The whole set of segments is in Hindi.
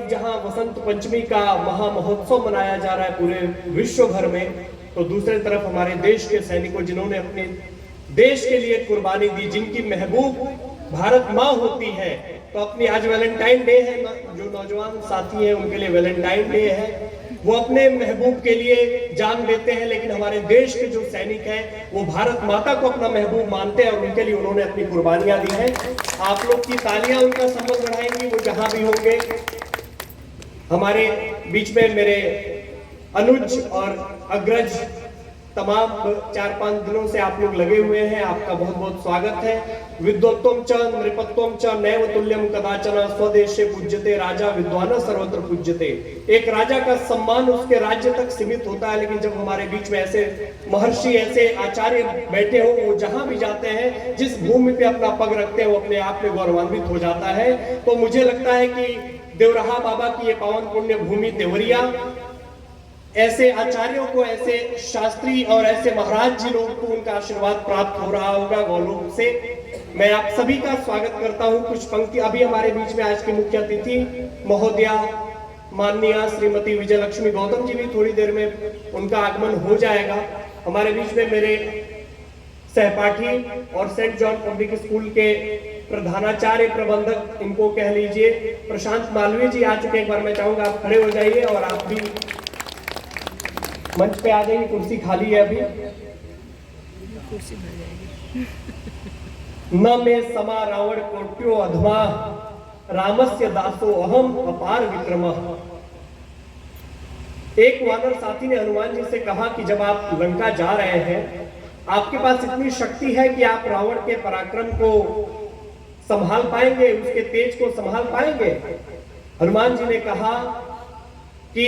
जहां वसंत पंचमी का महा महोत्सव मनाया जा रहा है पूरे विश्व भर में, तो दूसरी तरफ हमारे देश के सैनिकों जिन्होंने अपने देश के लिए कुर्बानी दी, जिनकी महबूब भारत माँ होती है, तो अपनी आज वैलेंटाइन डे है, जो नौजवान साथी हैं उनके लिए वैलेंटाइन डे है, वो अपने महबूब के लिए जान देते हैं। लेकिन हमारे देश के जो सैनिक हैं वो भारत माता को अपना महबूब मानते हैं और उनके लिए उन्होंने अपनी कुर्बानियां दी हैं। आप लोग की तालियां उनका सम्मान बढ़ाएंगी, वो जहां भी होंगे। हमारे बीच में मेरे अनुज और अग्रज तमाम 4-5 दिनों से आप लोग लगे हुए हैं, आपका बहुत बहुत स्वागत है। विद्वत्वम च नृपत्वम च नैव तुल्यम कदाचन स्वदेशे पूज्यते राजा विद्वान सर्वत्र पूज्यते। एक राजा का सम्मान उसके राज्य तक सीमित होता है, लेकिन जब हमारे बीच में ऐसे महर्षि, ऐसे आचार्य बैठे हो, वो जहां भी जाते हैं, जिस भूमि पे अपना पग रखते हैं, वो अपने आप में गौरवान्वित हो जाता है। तो मुझे लगता है कि देवराहा बाबा की ये पावन पुण्य भूमि देवरिया, ऐसे आचार्यों को, ऐसे शास्त्री और ऐसे महाराज जी लोगों को उनका आशीर्वाद प्राप्त हो रहा होगा गौलोक से। मैं आप सभी का स्वागत करता हूं। कुछ पंक्ति अभी हमारे बीच में आज की मुख्य अतिथि महोदया माननीय श्रीमती विजयलक्ष्मी गौतम जी भी थोड़ी देर में उनका आगमन हो जाएगा। हमारे बीच में मेरे सहपाठी और सेंट जॉन पब्लिक स्कूल के प्रधानाचार्य प्रबंधक, इनको कह लीजिए, प्रशांत मालवीय जी आ चुके हैं। एक बार मैं चाहूंगा आप खड़े हो जाइए और आप भी मंच पे आ जाइए, कुर्सी खाली है अभी। कुर्सी भर जाएगी। न में समा रावण कोट्यो अधमा रामस्य दासो अहम अपार विक्रमः। एक वानर साथी ने हनुमान जी से कहा कि जब आप लंका जा रहे हैं, आपके पास इतनी शक्ति है कि आप रावण के पराक्रम को संभाल पाएंगे, उसके तेज को संभाल पाएंगे? हनुमान जी ने कहा कि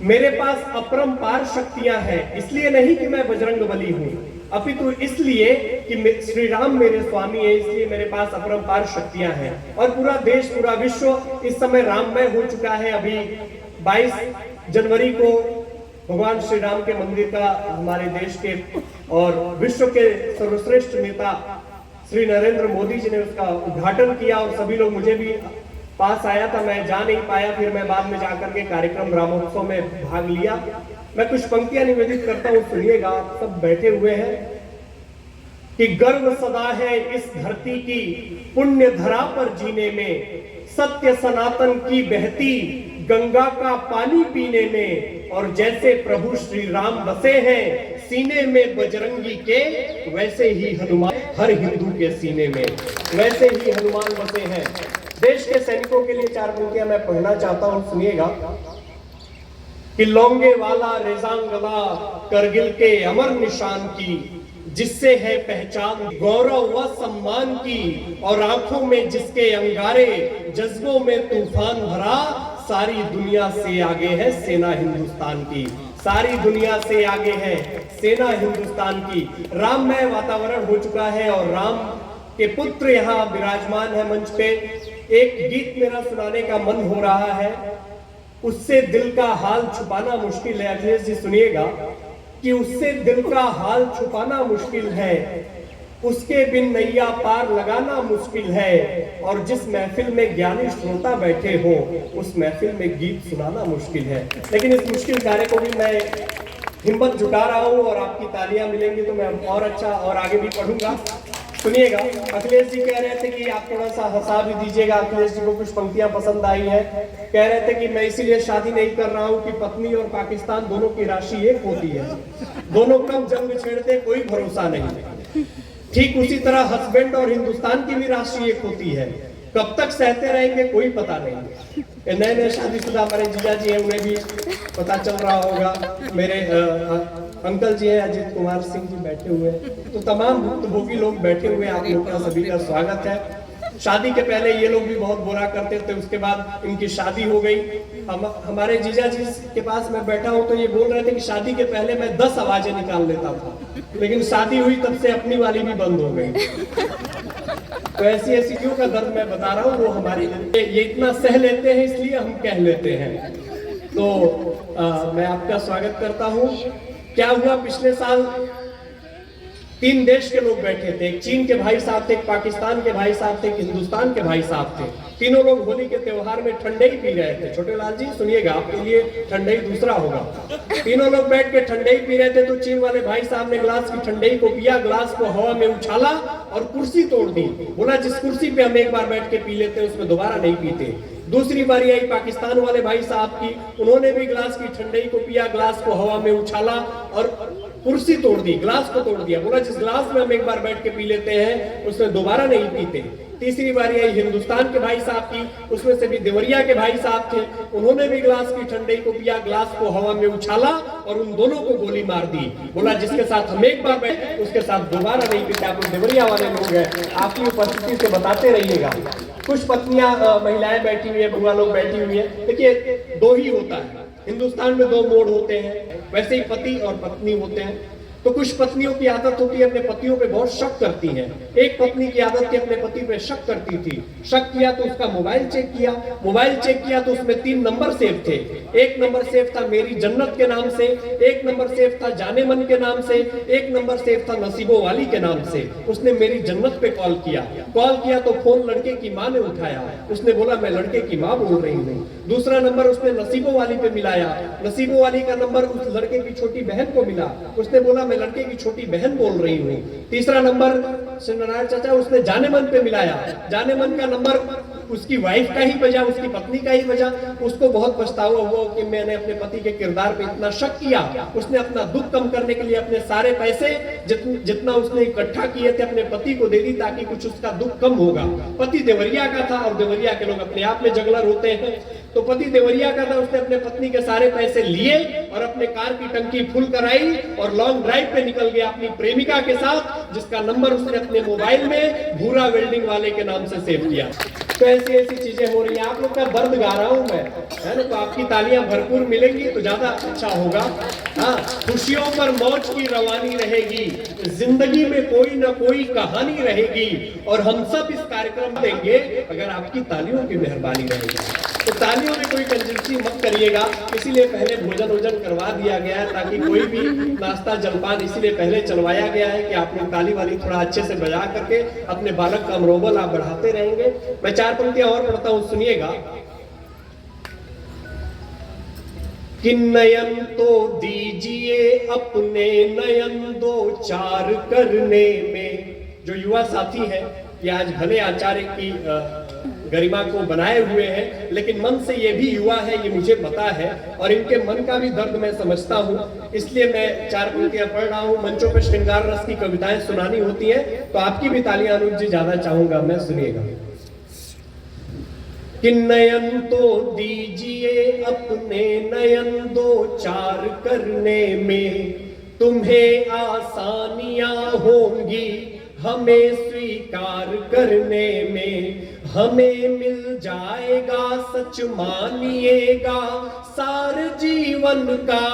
मेरे पास अपरंपार शक्तियां हैं, इसलिए नहीं कि मैं बजरंगबली हूं, अपितु इसलिए कि श्री राम मेरे स्वामी है, इसलिए मेरे पास अपरंपार शक्तियां हैं। और पूरा देश, पूरा विश्व इस समय राममय हो चुका है। अभी 22 जनवरी को भगवान श्री राम के मंदिर का हमारे देश के और विश्व के सर्वश्रेष्ठ नेता श्री नरेंद्र मोदी जी ने उसका उद्घाटन किया और सभी लोग, मुझे भी पास आया था, मैं जा नहीं पाया, फिर मैं बाद में जाकर के कार्यक्रम रामोत्सव में भाग लिया। मैं कुछ पंक्तियां निवेदित करता हूं, सुनिएगा। आप सब बैठे हुए हैं कि गर्व सदा है इस धरती की पुण्य धरा पर जीने में, सत्य सनातन की बहती गंगा का पानी पीने में, और जैसे प्रभु श्री राम बसे हैं सीने में बजरंगी के, वैसे ही हनुमान हर हिंदू के सीने में, वैसे ही हनुमान बसे हैं। देश के सैनिकों के लिए 4 पंक्तियां मैं पढ़ना चाहता हूं, सुनिएगा कि लौंगे वाला रेजांगला करगिल के अमर निशान की, जिससे है पहचान गौरव व सम्मान की, और आंखों में जिसके अंगारे जज्बों में तूफान भरा, सारी दुनिया से आगे है सेना हिंदुस्तान की, सारी दुनिया से आगे है सेना हिंदुस्तान की। राममय वातावरण हो चुका है और राम के पुत्र यहाँ विराजमान है मंच पे। एक गीत मेरा सुनाने का मन हो रहा है, उससे दिल का हाल छुपाना मुश्किल है। अखिलेश जी सुनिएगा कि उससे दिल का हाल छुपाना मुश्किल है, उसके बिन नैया पार लगाना मुश्किल है, और जिस महफिल में ज्ञानी श्रोता बैठे हो, उस महफिल में गीत सुनाना मुश्किल है। लेकिन इस मुश्किल कार्य को भी मैं हिम्मत जुटा रहा हूं और आपकी तालियां मिलेंगी तो मैं और अच्छा और आगे भी पढ़ूंगा। सुनिएगा, अखिलेश जी कह रहे थे कि आप थोड़ा सा हंसा भी दीजिएगा। अखिलेश जी को कुछ पंक्तियां पसंद आई है। कह रहे थे कि मैं इसीलिए शादी नहीं कर रहा हूं कि पत्नी और पाकिस्तान दोनों की राशि एक होती है, दोनों कब जंग छेड़ते कोई भरोसा नहीं। ठीक उसी तरह हस्बैंड और हिंदुस्तान की भी राशि एक होती है, कब तक सहते रहेंगे कोई पता नहीं। नए नए शादीशुदा हमारे जीजा जी हैं, उन्हें भी पता चल रहा होगा। मेरे अंकल जी हैं अजीत कुमार सिंह जी बैठे हुए हैं, तो तमाम भुक्तभोगी लोग बैठे हुए हैं। आप लोगों का सभी का स्वागत है। शादी के पहले ये लोग भी बहुत बुरा करते थे, उसके बाद इनकी शादी हो गई। हमारे जीजा जी के पास मैं बैठा हूं तो ये बोल रहे थे कि शादी के पहले मैं 10 आवाजें निकाल लेता था, लेकिन शादी हुई तब से अपनी वाली भी बंद हो गई। तो ऐसी ऐसी क्यों का दर्द मैं बता रहा हूँ, वो हमारी ये इतना सह लेते हैं इसलिए हम कह लेते हैं। तो मैं आपका स्वागत करता हूँ। क्या हुआ पिछले साल तीन देश के लोग बैठे थे, एक चीन के भाई साहब थे, एक पाकिस्तान के भाई साहब थे, एक हिंदुस्तान के भाई साहब थे। तीनों लोग होली के त्योहार में ठंडई पी रहे थे। छोटे लाल जी सुनिएगा, आपके लिए ठंडई दूसरा होगा। तीनों लोग बैठ के ठंडई पी रहे थे तो चीन वाले भाई साहब ने ग्लास की ठंडई को पिया, ग्लास को हवा में उछाला और कुर्सी तोड़ दी। बोला जिस कुर्सी पे हम एक बार बैठ के पी लेते उसमें दोबारा नहीं पीते। दूसरी बारी आई पाकिस्तान वाले भाई साहब की, उन्होंने भी ग्लास की ठंडई को पिया, ग्लास को हवा में उछाला और कुर्सी तोड़ दी, ग्लास को तोड़ दिया। बोला जिस ग्लास में हम एक बार बैठ के पी लेते हैं उसमें दोबारा नहीं पीते। तीसरी बारी आई हिंदुस्तान के भाई साहब की, उसमें से भी देवरिया के भाई साहब थे, उन्होंने भी ग्लास की ठंडई को पिया, ग्लास को हवा में उछाला और उन दोनों को गोली मार दी। बोला जिसके साथ हम एक बार बैठे उसके साथ दोबारा नहीं पीते। आप देवरिया वाले लोग हैं, आपकी उपस्थिति से बताते रहिएगा। कुछ पत्नियां महिलाएं बैठी हुई है, बुआ लोग बैठी हुई है। देखिए दो ही होता है, हिंदुस्तान में दो मोड होते हैं, वैसे ही पति और पत्नी होते हैं। तो कुछ पत्नियों की आदत होती है अपने पतियों पे बहुत शक करती हैं। एक पत्नी की आदत थी अपने पति पे शक करती थी। शक किया तो उसका मोबाइल चेक किया, मोबाइल चेक किया तो उसमें 3 नंबर सेव थे। एक नंबर सेव था मेरी जन्नत के नाम से, एक नंबर सेव था जाने मन के नाम से, एक नंबर सेव था नसीबों वाली के नाम से। उसने मेरी जन्नत पे कॉल किया तो फोन लड़के की माँ ने उठाया। उसने बोला मैं लड़के की माँ बोल रही हूँ। दूसरा नंबर उसने नसीबों वाली पे मिलाया, नसीबों वाली का नंबर उस लड़के की छोटी बहन को मिला। उसने बोला मैं लड़के की छोटी बहन बोल रही हूँ। तीसरा नंबर नारायण चाचा उसने जाने मन पे मिलाया, जाने मन का नंबर उसकी वाइफ का ही बजा, उसकी पत्नी का ही बजा। उसको बहुत पछतावा हुआ कि मैंने अपने पति के किरदार पे इतना शक किया। उसने अपना दुख कम करने के लिए अपने सारे पैसे जितना उसने इकट्ठा किए थे अपने पति को दे दी ताकि कुछ उसका दुख कम होगा। पति देवरिया का था और देवरिया के लोग अपने आप में जगलर होते हैं। तो पति देवरिया का था, उसने अपने पत्नी के सारे पैसे लिए और अपने कार की टंकी फुल कराई और लॉन्ग ड्राइव पे निकल गया अपनी प्रेमिका के साथ, जिसका नंबर उसने अपने मोबाइल में भूरा वेल्डिंग वाले के नाम से सेव किया। तो ऐसी ऐसी चीजें हो रही हैं। आप लोग का दर्द गा रहा हूं मैं, है ना, तो आपकी तालियां भरपूर मिलेंगी तो ज्यादा अच्छा होगा। हाँ, खुशियों पर मौज की रवानी रहेगी, जिंदगी में कोई ना कोई कहानी रहेगी और हम सब इस कार्यक्रम देंगे अगर आपकी तालियों की मेहरबानी रहेगी। तो तालियों में कोई कंजूसी मत करिएगा, इसीलिए पहले भोजन करवा दिया गया है ताकि कोई भी नाश्ता जलपान इसीलिए पहले चलवाया गया है कि आप लोग ताली वाली थोड़ा अच्छे से बजा करके अपने बालक का मनोबल आप बढ़ाते रहेंगे। मैं 4 पंक्तियां और पढ़ता हूं, सुनिएगा। कि नयन तो दीजिए अपने, नयन दो चार करने में। जो युवा साथी है ये आज भले आचार्य की गरिमा को बनाए हुए हैं, लेकिन मन से ये भी युवा है, ये मुझे पता है और इनके मन का भी दर्द मैं समझता हूँ। इसलिए मैं 4 पंक्तियां पढ़ रहा हूँ। मंचों पर श्रृंगार रस की कविताएं सुनानी होती हैं तो आपकी भी तालियां अनुज जी ज्यादा चाहूंगा मैं, सुनिएगा। कि नयन तो दीजिए अपने, नयन दो चार करने में, तुम्हें आसानियां होंगी हमें स्वीकार करने में। हमें मिल जाएगा सच मानिएगा सार जीवन का,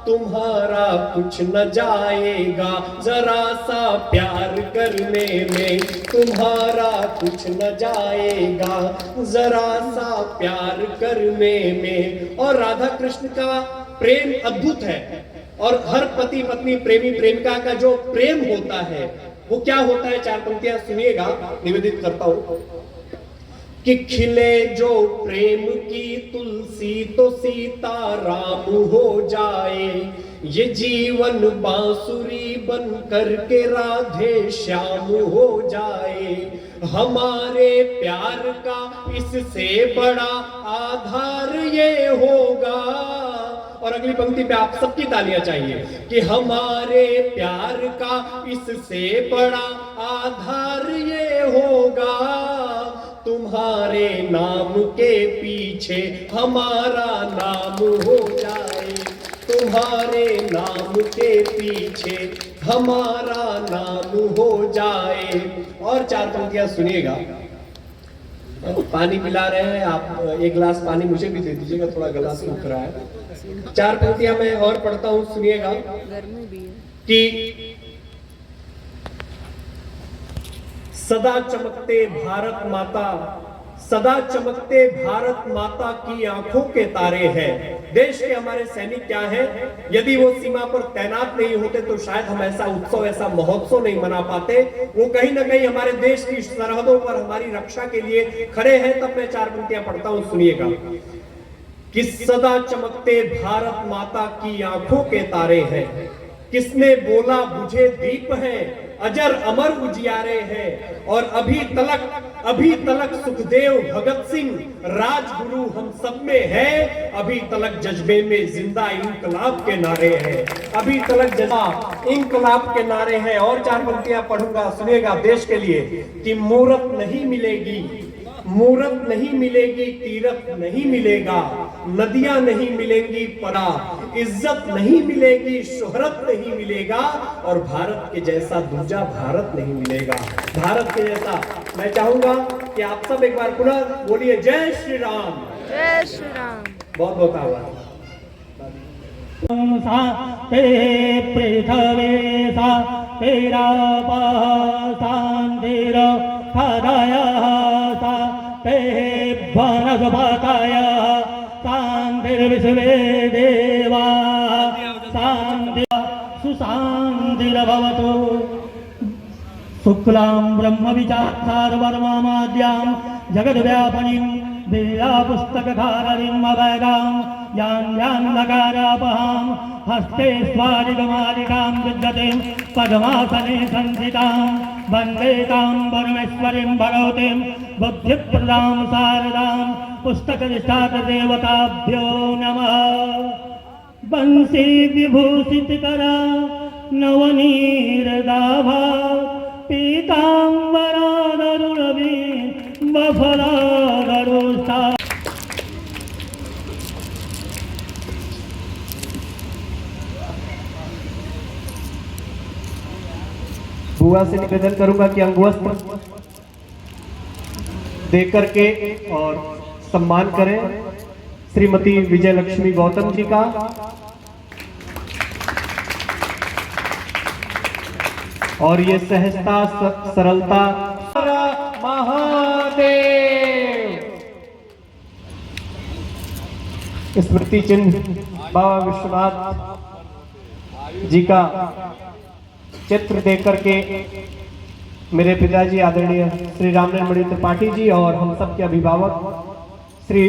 तुम्हारा कुछ न जाएगा जरा सा प्यार करने में। तुम्हारा कुछ न जाएगा जरा सा प्यार करने में। और राधा कृष्ण का प्रेम अद्भुत है और हर पति पत्नी प्रेमी प्रेमिका का जो प्रेम होता है वो क्या होता है, 4 पंक्तियां सुनिएगा, निवेदित करता हूं। कि खिले जो प्रेम की तुलसी तो सीता राम हो जाए, ये जीवन बांसुरी बन करके राधे श्याम हो जाए। हमारे प्यार का इससे बड़ा आधार ये होगा। और अगली पंक्ति पे आप सबकी तालियां चाहिए कि हमारे प्यार का इससे बड़ा आधार ये होगा, तुम्हारे नाम के पीछे हमारा नाम हो जाए। तुम्हारे नाम के पीछे हमारा नाम हो जाए। और 4 पंक्तियां सुनिएगा। पानी पिला रहे हैं आप, 1 गिलास पानी मुझे भी दे दीजिएगा, थोड़ा गला सूख रहा है। 4 पंक्तियां मैं और पढ़ता हूं, सुनिएगा। कि सदा चमकते भारत माता, सदा चमकते भारत माता की आंखों के तारे हैं। देश के हमारे सैनिक क्या हैं? यदि वो सीमा पर तैनात नहीं होते तो शायद हम ऐसा उत्सव, ऐसा महोत्सव नहीं मना पाते। वो कहीं ना कहीं हमारे देश की सरहदों पर हमारी रक्षा के लिए खड़े हैं। तब मैं 4 पंक्तियां पढ़ता हूं, सुनिएगा। कि सदा चमकते भारत माता की आंखों के तारे हैं, किसने बोला बुझे दीप हैं, अजर अमर उजियारे हैं। और अभी तलक सुखदेव भगत सिंह राजगुरु हम सब में है, अभी तलक जज्बे में जिंदा इंकलाब के नारे हैं, अभी तलक जज्बा इंकलाब के नारे हैं। और 4 पंक्तियां पढ़ूंगा, सुनिएगा देश के लिए। कि मूरत नहीं मिलेगी, मूरत नहीं मिलेगी, तीरथ नहीं मिलेगा, नदियां नहीं मिलेंगी परा, इज्जत नहीं मिलेगी, शोहरत नहीं मिलेगा, और भारत के जैसा दूजा भारत नहीं मिलेगा। भारत के जैसा मैं चाहूंगा कि आप सब एक बार पुनः बोलिए जय श्री राम। जय श्री राम। बहुत बहुत आभार। पृथ्वी सा तेरा पासांदिर खदाया सा ते वनस्पतया शांतिर्विश्वे देवा शांति सुशांतिर्भवतु। शुक्लां ब्रह्म विचारवर्माद्यां जगद्व्यापनीं वेदापुस्तकधारिणीं अवैदां यां नकारापहां हस्ते स्वादिकमालिकां विद्यतीं पद्मासने संस्थितां वन्दे तां परमेश्वरीं भगवतीं बुद्धिप्रदां शारदां पुस्तकनिष्ठादेवताभ्यो नमः। वंशी विभूषितकरा नवनीरदाभा पीताम्बरादरुणवी बफलादरुष्टा। बुआ से निवेदन करूंगा कि अंगवस्त्र दे करके और सम्मान करें श्रीमती विजय लक्ष्मी गौतम जी का। और ये सहजता सरलता महादेव स्मृति चिन्ह बाबा विश्वनाथ जी का चित्र देख करके मेरे पिताजी आदरणीय श्री रामनारायण मणि त्रिपाठी जी और हम सब के अभिभावक श्री